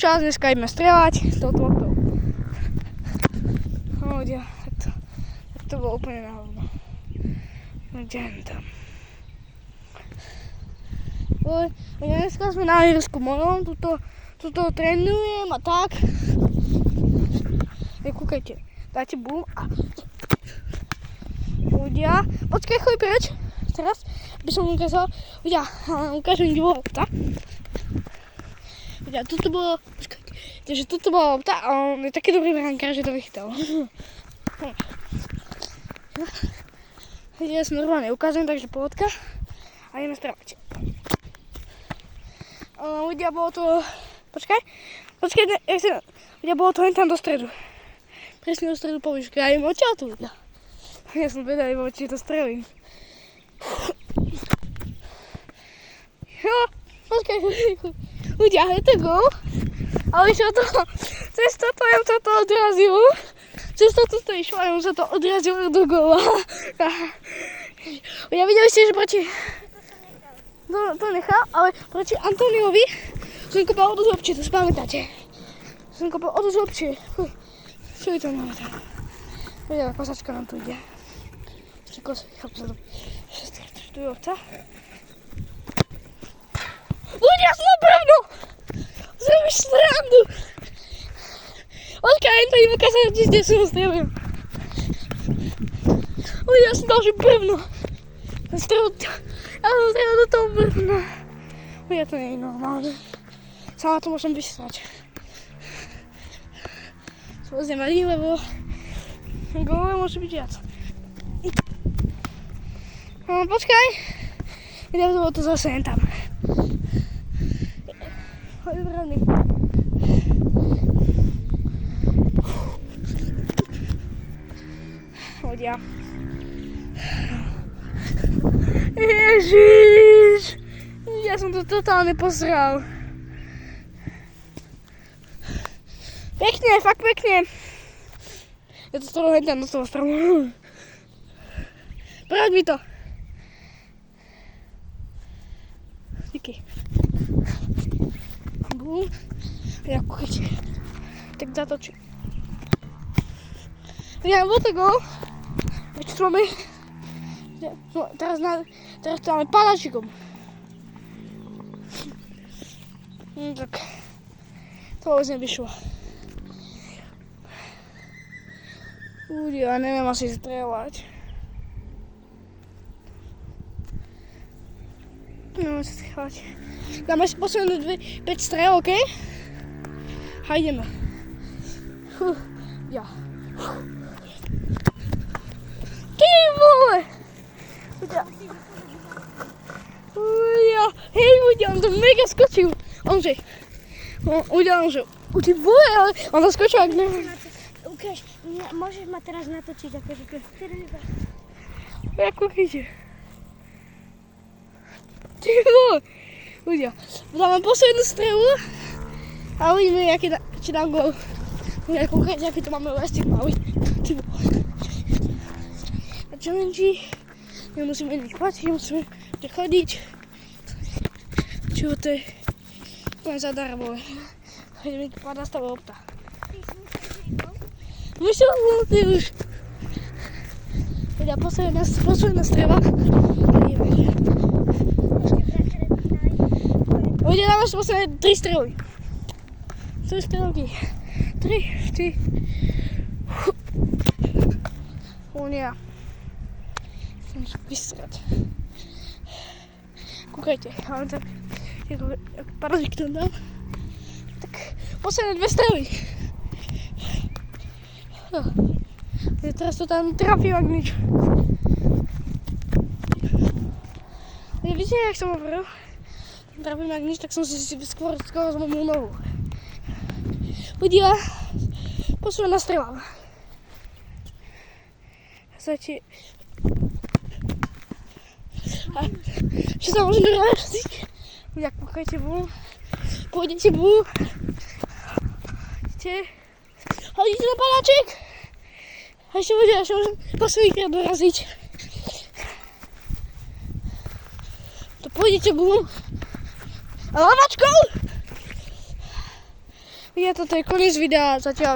čas, dneska ideme strieľať touto loptou. Ľudia, tak to bolo úplne na hovno. Idem tam. Dneska sme na ihrisku mojom, tuto trénujem a tak. Kúkajte, dáte bum a... Ľudia, počkaj, choď preč. Teraz, aby som ukázal. Ľudia, ukážem, kde bola lopta. Ľudia, tuto bolo... Počkajte, takže tuto bola lopta a on je taký dobrý brankár, že to vychytal. Ja som normálne ukážem, takže pohodka. A ideme strávať. Ľudia, bolo to... Počkaj, ľudia, bolo to len tam do stredu. Presne do stredu po výške. Ja idem odtiaľ tu, ľudia. Ja som vedel, či to strelím. Jo, počkaj, ľudia, je to gól. Ale čo to, cez toto ja sa to odrazilo. Cez toto to išlo a ja sa to odrazilo do góla. Ja videli ste, že proti... To nechal, ale proti Antoniovi som kopal od zlobčie, to si pamätáte. Som kopal od zlobčie. Čo je to máme tam? Videla, kosačka nám tu ide. Ešte kosy, chop sa tu. Tu je ovca. Ľudia, som na brvno! Zrobíš srandu! Počkaj, jen to im ukázať, kde som ho strelil. Ľudia, som dal, že brvno. Ja som strelil do toho brvna. Ľudia, to nie je normálne. Sama to môžem vysrať. To vás nevadí, lebo gólové môže byť viac. Počkaj. Idem to zase jen tam. Vybraný. Ľudia. Ježiš. Ja som to totálne posral. Pekne, fakt pekne. Ja to skoro hentám do toho stromu. Práď mi to. Díky. Bum. Ja kúkajte. Tak zatočím. Ja, bol to gól. Čo máme? Teraz to máme paláčikom. Tak. To už nevyšlo. Ja neviem asi strieľať. Neviem sa strieľať. Dáme si posledné 5 strel, okej? A ideme. Ja. Ty vole! Ja. Hej, on to mega skočil. Ondřej. Udial, že... Ty vole, ale on to skočil, ak neviem. Ukáž, môžeš ma teraz natočiť, akože to je... Ako ide. Ty vole. Ľudia, dáme poslednú strelu a uvidíme, či dám gól. Ľudia, kúkajte, aký to máme lestík malý. Ty vole. A challenge, nemusíme nič platiť, nemusíme chodiť. Čo to je? To je zadarmo. Ideme padá z toho lopta. Myslel som ty už. Ľudia, posledná strela. Ľudia, dáme si posledné 3 strely. 3 strelky. 3, 4. Ľudia. Chcem sa vysrať. Kúkajte, ale tak parazík tam dám. Tak posledné 2 strely. Teraz to tam trafím ak nič. Vidíte, jak som hovoril? Trafím ak nič, tak som si skoro zlomil nohu. Ľudia, posledná strela. Čo sa môžeme rozdiť? Ľudia, kúkajte bum. Pôjdete bum. Hodíte na paláček. A ešte môžem poslednýkrát doraziť. To pôjdete bum. A lavačkou. Je to koniec videa, zatiaľ